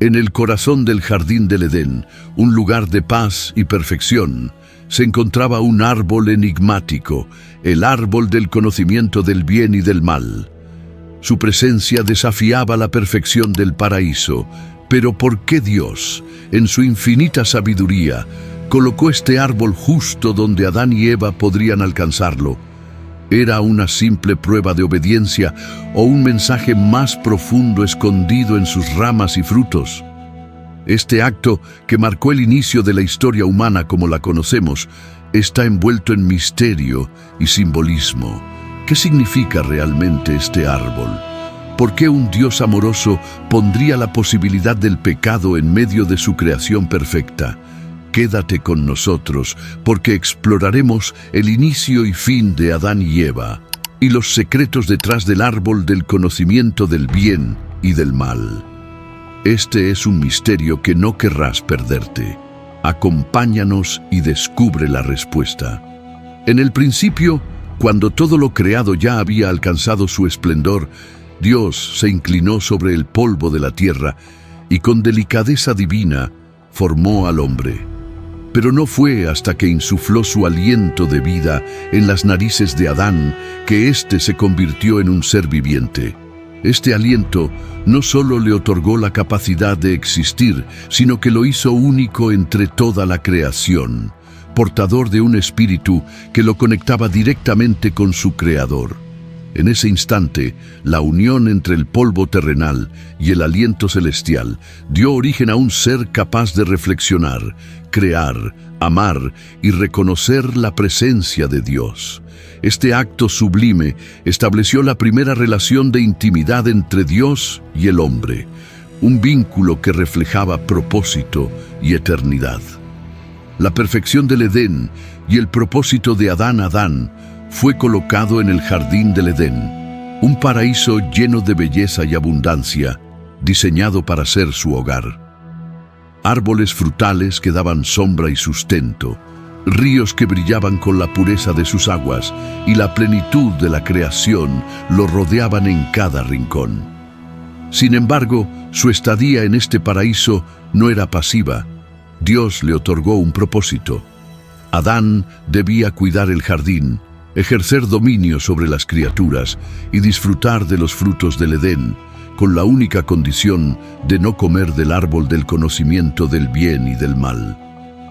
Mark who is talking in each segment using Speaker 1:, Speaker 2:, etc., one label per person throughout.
Speaker 1: En el corazón del jardín del Edén, un lugar de paz y perfección, se encontraba un árbol enigmático, el árbol del conocimiento del bien y del mal. Su presencia desafiaba la perfección del paraíso, pero ¿por qué Dios, en su infinita sabiduría, colocó este árbol justo donde Adán y Eva podrían alcanzarlo? ¿Era una simple prueba de obediencia o un mensaje más profundo escondido en sus ramas y frutos? Este acto, que marcó el inicio de la historia humana como la conocemos, está envuelto en misterio y simbolismo. ¿Qué significa realmente este árbol? ¿Por qué un Dios amoroso pondría la posibilidad del pecado en medio de su creación perfecta? Quédate con nosotros, porque exploraremos el inicio y fin de Adán y Eva, y los secretos detrás del árbol del conocimiento del bien y del mal. Este es un misterio que no querrás perderte. Acompáñanos y descubre la respuesta. En el principio, cuando todo lo creado ya había alcanzado su esplendor, Dios se inclinó sobre el polvo de la tierra y con delicadeza divina formó al hombre. Pero no fue hasta que insufló su aliento de vida en las narices de Adán que éste se convirtió en un ser viviente. Este aliento no solo le otorgó la capacidad de existir, sino que lo hizo único entre toda la creación, portador de un espíritu que lo conectaba directamente con su Creador. En ese instante, la unión entre el polvo terrenal y el aliento celestial dio origen a un ser capaz de reflexionar, crear, amar y reconocer la presencia de Dios. Este acto sublime estableció la primera relación de intimidad entre Dios y el hombre, un vínculo que reflejaba propósito y eternidad. La perfección del Edén y el propósito de Adán fue colocado en el jardín del Edén, un paraíso lleno de belleza y abundancia, diseñado para ser su hogar. Árboles frutales que daban sombra y sustento, ríos que brillaban con la pureza de sus aguas y la plenitud de la creación lo rodeaban en cada rincón. Sin embargo, su estadía en este paraíso no era pasiva. Dios le otorgó un propósito. Adán debía cuidar el jardín, ejercer dominio sobre las criaturas y disfrutar de los frutos del Edén, con la única condición de no comer del árbol del conocimiento del bien y del mal.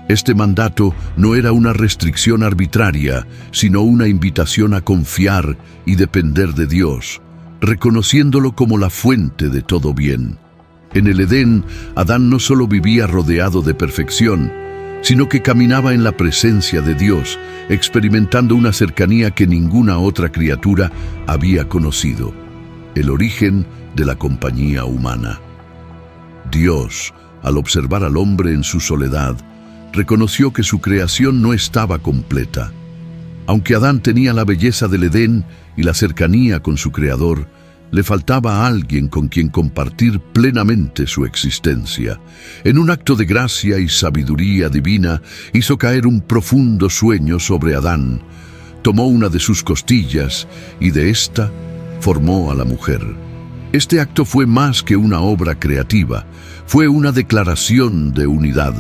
Speaker 1: Este mandato no era una restricción arbitraria, sino una invitación a confiar y depender de Dios, reconociéndolo como la fuente de todo bien. En el Edén, Adán no solo vivía rodeado de perfección, sino que caminaba en la presencia de Dios, experimentando una cercanía que ninguna otra criatura había conocido, el origen de la compañía humana. Dios, al observar al hombre en su soledad, reconoció que su creación no estaba completa. Aunque Adán tenía la belleza del Edén y la cercanía con su Creador, le faltaba a alguien con quien compartir plenamente su existencia. En un acto de gracia y sabiduría divina, hizo caer un profundo sueño sobre Adán. Tomó una de sus costillas y de ésta formó a la mujer. Este acto fue más que una obra creativa, fue una declaración de unidad.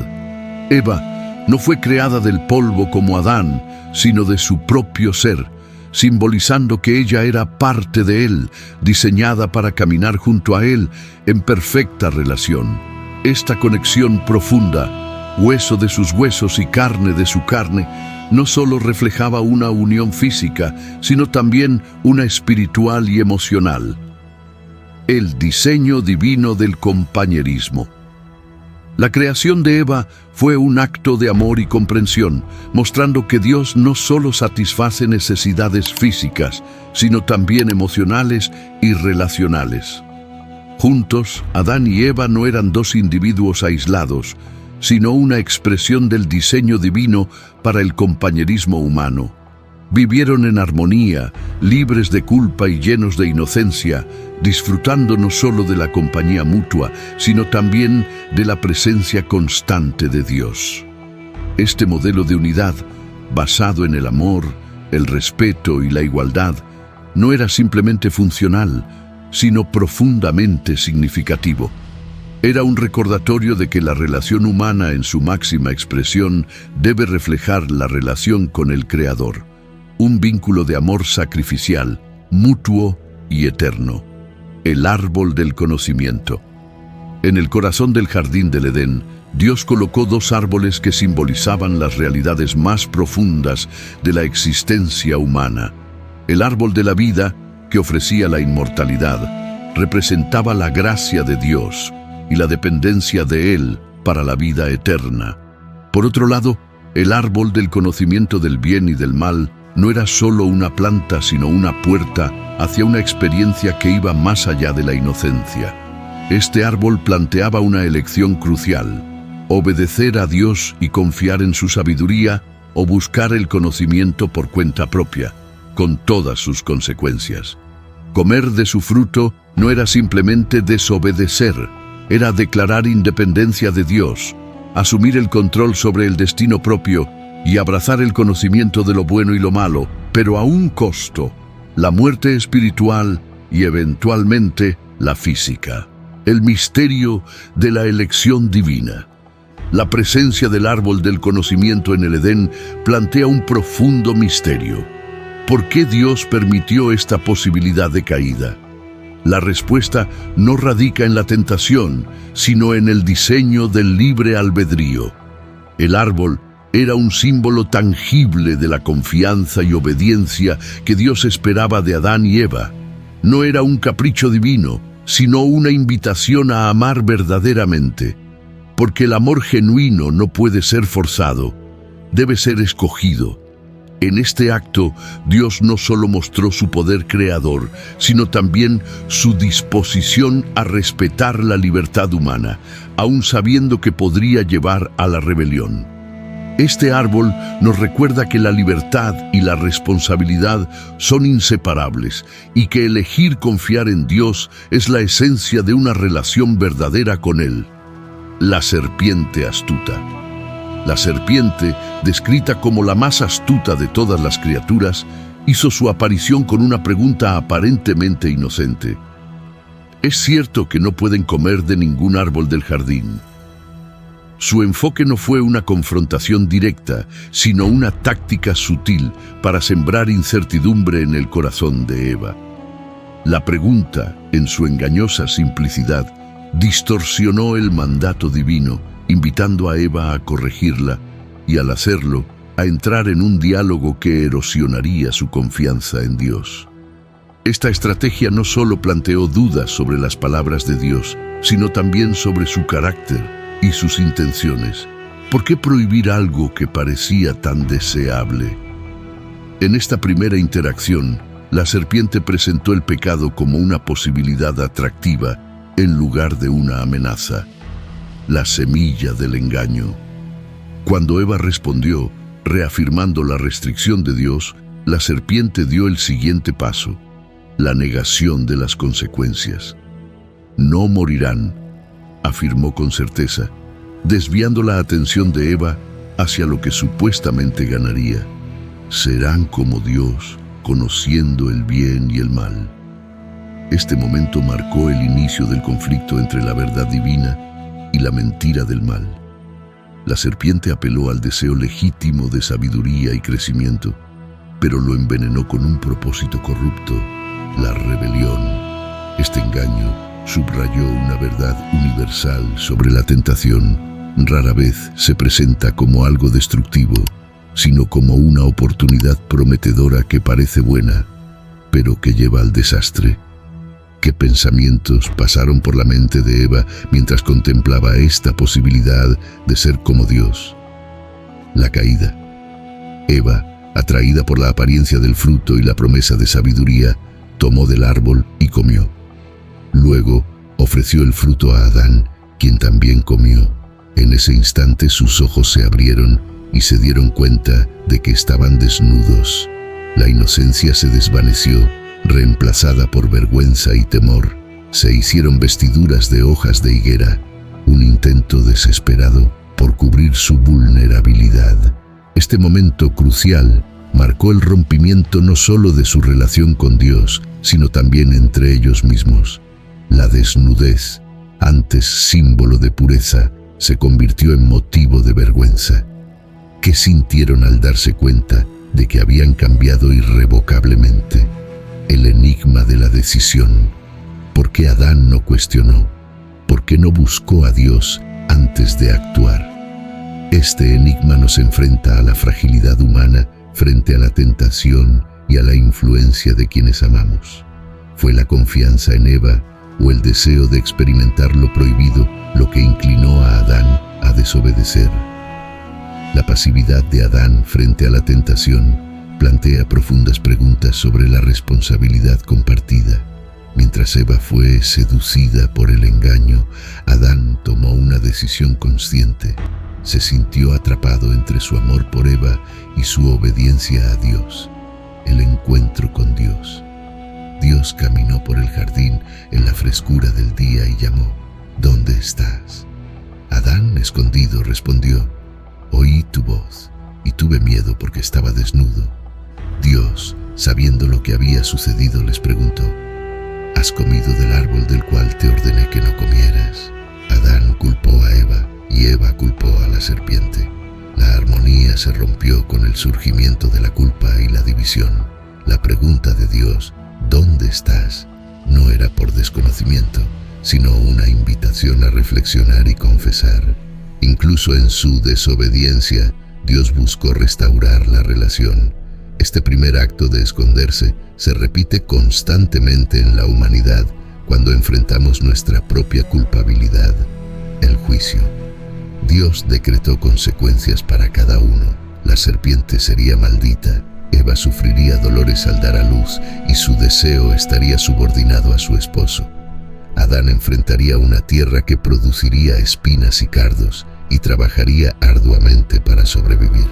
Speaker 1: Eva no fue creada del polvo como Adán, sino de su propio ser, simbolizando que ella era parte de él, diseñada para caminar junto a él en perfecta relación. Esta conexión profunda, hueso de sus huesos y carne de su carne, no solo reflejaba una unión física, sino también una espiritual y emocional. El diseño divino del compañerismo. La creación de Eva fue un acto de amor y comprensión, mostrando que Dios no solo satisface necesidades físicas, sino también emocionales y relacionales. Juntos, Adán y Eva no eran dos individuos aislados, sino una expresión del diseño divino para el compañerismo humano. Vivieron en armonía, libres de culpa y llenos de inocencia, disfrutando no solo de la compañía mutua, sino también de la presencia constante de Dios. Este modelo de unidad, basado en el amor, el respeto y la igualdad, no era simplemente funcional, sino profundamente significativo. Era un recordatorio de que la relación humana en su máxima expresión debe reflejar la relación con el Creador, un vínculo de amor sacrificial, mutuo y eterno. El árbol del conocimiento. En el corazón del jardín del Edén, Dios colocó dos árboles que simbolizaban las realidades más profundas de la existencia humana. El árbol de la vida, que ofrecía la inmortalidad, representaba la gracia de Dios y la dependencia de Él para la vida eterna. Por otro lado, el árbol del conocimiento del bien y del mal no era solo una planta, sino una puerta hacia una experiencia que iba más allá de la inocencia. Este árbol planteaba una elección crucial: obedecer a Dios y confiar en su sabiduría, o buscar el conocimiento por cuenta propia, con todas sus consecuencias. Comer de su fruto no era simplemente desobedecer, era declarar independencia de Dios, asumir el control sobre el destino propio y abrazar el conocimiento de lo bueno y lo malo, pero a un costo: la muerte espiritual y eventualmente la física. El misterio de la elección divina. La presencia del árbol del conocimiento en el Edén plantea un profundo misterio. ¿Por qué Dios permitió esta posibilidad de caída? La respuesta no radica en la tentación, sino en el diseño del libre albedrío. El árbol era un símbolo tangible de la confianza y obediencia que Dios esperaba de Adán y Eva. No era un capricho divino, sino una invitación a amar verdaderamente. Porque el amor genuino no puede ser forzado, debe ser escogido. En este acto, Dios no solo mostró su poder creador, sino también su disposición a respetar la libertad humana, aun sabiendo que podría llevar a la rebelión. Este árbol nos recuerda que la libertad y la responsabilidad son inseparables y que elegir confiar en Dios es la esencia de una relación verdadera con Él. La serpiente astuta. La serpiente, descrita como la más astuta de todas las criaturas, hizo su aparición con una pregunta aparentemente inocente. ¿Es cierto que no pueden comer de ningún árbol del jardín? Su enfoque no fue una confrontación directa, sino una táctica sutil para sembrar incertidumbre en el corazón de Eva. La pregunta, en su engañosa simplicidad, distorsionó el mandato divino, invitando a Eva a corregirla y, al hacerlo, a entrar en un diálogo que erosionaría su confianza en Dios. Esta estrategia no solo planteó dudas sobre las palabras de Dios, sino también sobre su carácter y sus intenciones. ¿Por qué prohibir algo que parecía tan deseable? En esta primera interacción, la serpiente presentó el pecado como una posibilidad atractiva en lugar de una amenaza. La semilla del engaño. Cuando Eva respondió, reafirmando la restricción de Dios, la serpiente dio el siguiente paso: la negación de las consecuencias. No morirán, afirmó con certeza, desviando la atención de Eva hacia lo que supuestamente ganaría. Serán como Dios, conociendo el bien y el mal. Este momento marcó el inicio del conflicto entre la verdad divina y la mentira del mal. La serpiente apeló al deseo legítimo de sabiduría y crecimiento, pero lo envenenó con un propósito corrupto: la rebelión. Este engaño subrayó una verdad universal sobre la tentación. Rara vez se presenta como algo destructivo, sino como una oportunidad prometedora que parece buena, pero que lleva al desastre. ¿Qué pensamientos pasaron por la mente de Eva mientras contemplaba esta posibilidad de ser como Dios? La caída. Eva, atraída por la apariencia del fruto y la promesa de sabiduría, tomó del árbol y comió. Luego ofreció el fruto a Adán, quien también comió. En ese instante sus ojos se abrieron y se dieron cuenta de que estaban desnudos. La inocencia se desvaneció, reemplazada por vergüenza y temor. Se hicieron vestiduras de hojas de higuera, un intento desesperado por cubrir su vulnerabilidad. Este momento crucial marcó el rompimiento no solo de su relación con Dios, sino también entre ellos mismos. La desnudez antes símbolo de pureza, se convirtió en motivo de vergüenza. ¿Qué sintieron al darse cuenta de que habían cambiado irrevocablemente? El enigma de la decisión. ¿Por qué Adán no cuestionó? ¿Por qué no buscó a Dios antes de actuar? Este enigma nos enfrenta a la fragilidad humana frente a la tentación y a la influencia de quienes amamos. ¿Fue la confianza en Eva o el deseo de experimentar lo prohibido lo que inclinó a Adán a desobedecer? La pasividad de Adán frente a la tentación plantea profundas preguntas sobre la responsabilidad compartida. Mientras Eva fue seducida por el engaño, Adán tomó una decisión consciente. Se sintió atrapado entre su amor por Eva y su obediencia a Dios. El encuentro con Dios. Dios caminó por el jardín en la frescura del día y llamó: ¿Dónde estás? Adán, escondido, respondió: Oí tu voz y tuve miedo porque estaba desnudo. Dios, sabiendo lo que había sucedido, les preguntó: ¿Has comido del árbol del cual te ordené que no comieras? Adán culpó a Eva y Eva culpó a la serpiente. La armonía se rompió con el surgimiento de la culpa y la división. La pregunta de Dios, ¿dónde estás?, no era por desconocimiento, sino una invitación a reflexionar y confesar. Incluso en su desobediencia, Dios buscó restaurar la relación. Este primer acto de esconderse se repite constantemente en la humanidad cuando enfrentamos nuestra propia culpabilidad, el juicio. Dios decretó consecuencias para cada uno. La serpiente sería maldita, Eva sufriría dolores al dar a luz y su deseo estaría subordinado a su esposo. Adán enfrentaría una tierra que produciría espinas y cardos y trabajaría arduamente para sobrevivir.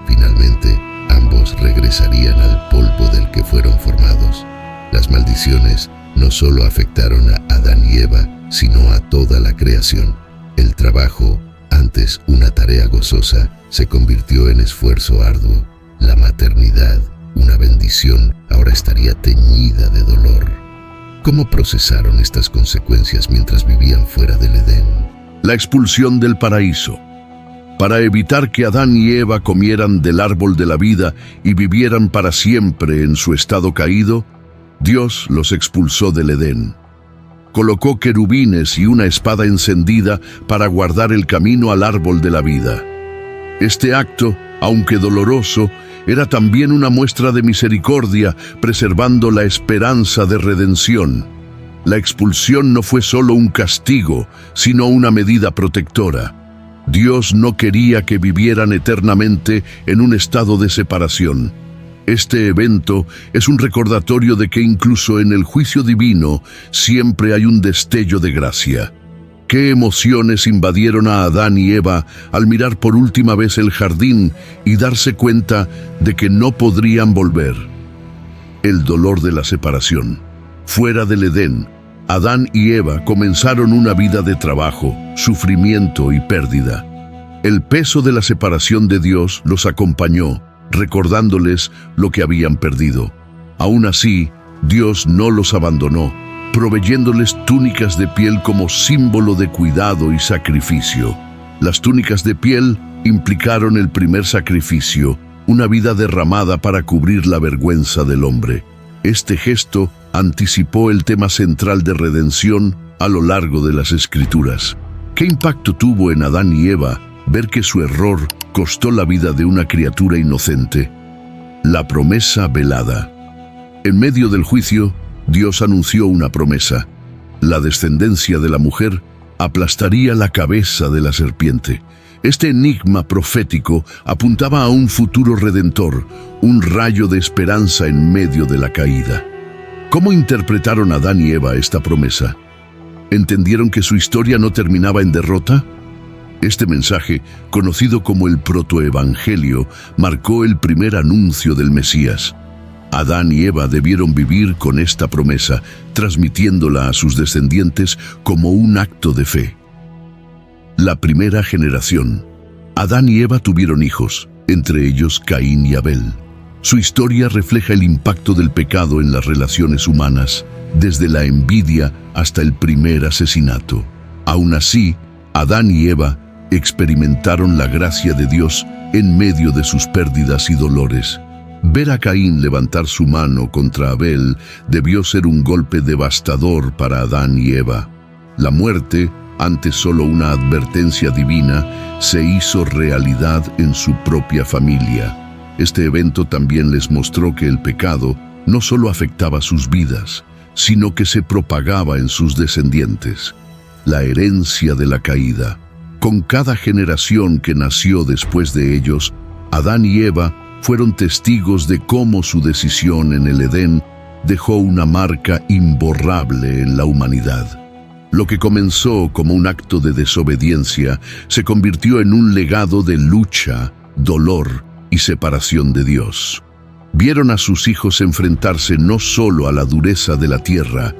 Speaker 1: Finalmente, ambos regresarían al polvo del que fueron formados. Las maldiciones no solo afectaron a Adán y Eva, sino a toda la creación. El trabajo, antes una tarea gozosa, se convirtió en esfuerzo arduo. La maternidad, una bendición, ahora estaría teñida de dolor. ¿Cómo procesaron estas consecuencias mientras vivían fuera del Edén? La expulsión del paraíso. Para evitar que Adán y Eva comieran del árbol de la vida y vivieran para siempre en su estado caído, Dios los expulsó del Edén. Colocó querubines y una espada encendida para guardar el camino al árbol de la vida. Este acto, aunque doloroso, era también una muestra de misericordia, preservando la esperanza de redención. La expulsión no fue solo un castigo, sino una medida protectora. Dios no quería que vivieran eternamente en un estado de separación. Este evento es un recordatorio de que incluso en el juicio divino siempre hay un destello de gracia. ¿Qué emociones invadieron a Adán y Eva al mirar por última vez el jardín y darse cuenta de que no podrían volver? El dolor de la separación. Fuera del Edén, Adán y Eva comenzaron una vida de trabajo, sufrimiento y pérdida. El peso de la separación de Dios los acompañó, recordándoles lo que habían perdido. Aún así, Dios no los abandonó, proveyéndoles túnicas de piel como símbolo de cuidado y sacrificio. Las túnicas de piel implicaron el primer sacrificio, una vida derramada para cubrir la vergüenza del hombre. Este gesto anticipó el tema central de redención a lo largo de las Escrituras. ¿Qué impacto tuvo en Adán y Eva ver que su error costó la vida de una criatura inocente? La promesa velada. En medio del juicio, Dios anunció una promesa. La descendencia de la mujer aplastaría la cabeza de la serpiente. Este enigma profético apuntaba a un futuro redentor, un rayo de esperanza en medio de la caída. ¿Cómo interpretaron Adán y Eva esta promesa? ¿Entendieron que su historia no terminaba en derrota? Este mensaje, conocido como el protoevangelio, marcó el primer anuncio del Mesías. Adán y Eva debieron vivir con esta promesa, transmitiéndola a sus descendientes como un acto de fe. La primera generación. Adán y Eva tuvieron hijos, entre ellos Caín y Abel. Su historia refleja el impacto del pecado en las relaciones humanas, desde la envidia hasta el primer asesinato. Aún así, Adán y Eva experimentaron la gracia de Dios en medio de sus pérdidas y dolores. Ver a Caín levantar su mano contra Abel debió ser un golpe devastador para Adán y Eva. La muerte, antes solo una advertencia divina, se hizo realidad en su propia familia. Este evento también les mostró que el pecado no solo afectaba sus vidas, sino que se propagaba en sus descendientes. La herencia de la caída. Con cada generación que nació después de ellos, Adán y Eva fueron testigos de cómo su decisión en el Edén dejó una marca imborrable en la humanidad. Lo que comenzó como un acto de desobediencia se convirtió en un legado de lucha, dolor y separación de Dios. Vieron a sus hijos enfrentarse no solo a la dureza de la tierra,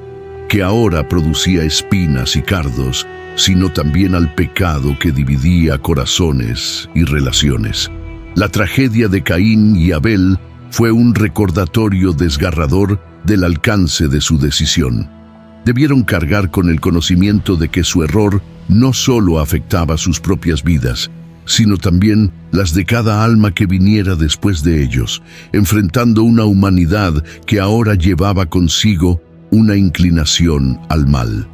Speaker 1: que ahora producía espinas y cardos, sino también al pecado que dividía corazones y relaciones. La tragedia de Caín y Abel fue un recordatorio desgarrador del alcance de su decisión. Debieron cargar con el conocimiento de que su error no solo afectaba sus propias vidas, sino también las de cada alma que viniera después de ellos, enfrentando una humanidad que ahora llevaba consigo una inclinación al mal,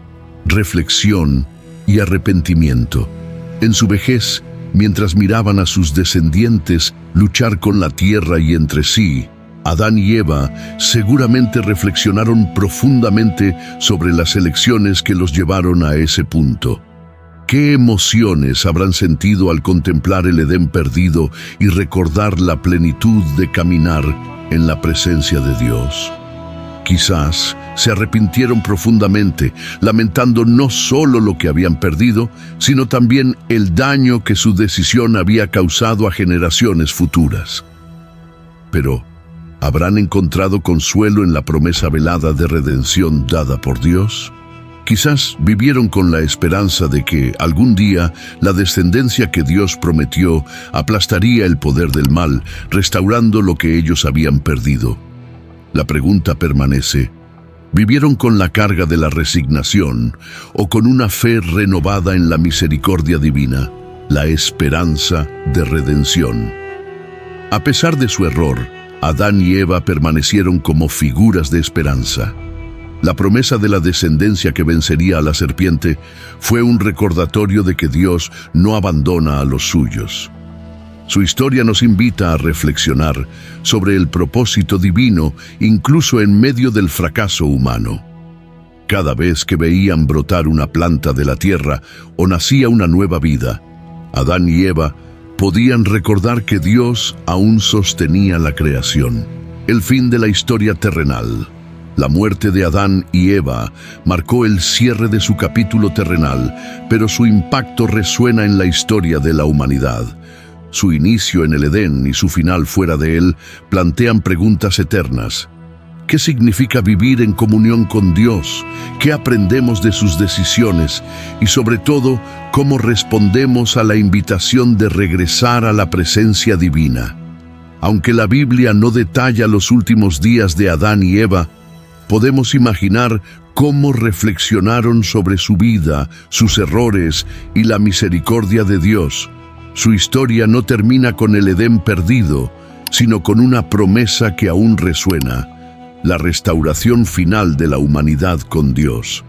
Speaker 1: reflexión y arrepentimiento. En su vejez, mientras miraban a sus descendientes luchar con la tierra y entre sí, Adán y Eva seguramente reflexionaron profundamente sobre las elecciones que los llevaron a ese punto. ¿Qué emociones habrán sentido al contemplar el Edén perdido y recordar la plenitud de caminar en la presencia de Dios? Quizás se arrepintieron profundamente, lamentando no solo lo que habían perdido, sino también el daño que su decisión había causado a generaciones futuras. Pero, ¿habrán encontrado consuelo en la promesa velada de redención dada por Dios? Quizás vivieron con la esperanza de que algún día la descendencia que Dios prometió aplastaría el poder del mal, restaurando lo que ellos habían perdido. La pregunta permanece: ¿vivieron con la carga de la resignación o con una fe renovada en la misericordia divina, la esperanza de redención? A pesar de su error, Adán y Eva permanecieron como figuras de esperanza. La promesa de la descendencia que vencería a la serpiente fue un recordatorio de que Dios no abandona a los suyos. Su historia nos invita a reflexionar sobre el propósito divino, incluso en medio del fracaso humano. Cada vez que veían brotar una planta de la tierra o nacía una nueva vida, Adán y Eva podían recordar que Dios aún sostenía la creación. El fin de la historia terrenal. La muerte de Adán y Eva marcó el cierre de su capítulo terrenal, pero su impacto resuena en la historia de la humanidad. Su inicio en el Edén y su final fuera de él plantean preguntas eternas. ¿Qué significa vivir en comunión con Dios? ¿Qué aprendemos de sus decisiones? Y sobre todo, ¿cómo respondemos a la invitación de regresar a la presencia divina? Aunque la Biblia no detalla los últimos días de Adán y Eva, podemos imaginar cómo reflexionaron sobre su vida, sus errores y la misericordia de Dios. Su historia no termina con el Edén perdido, sino con una promesa que aún resuena: la restauración final de la humanidad con Dios.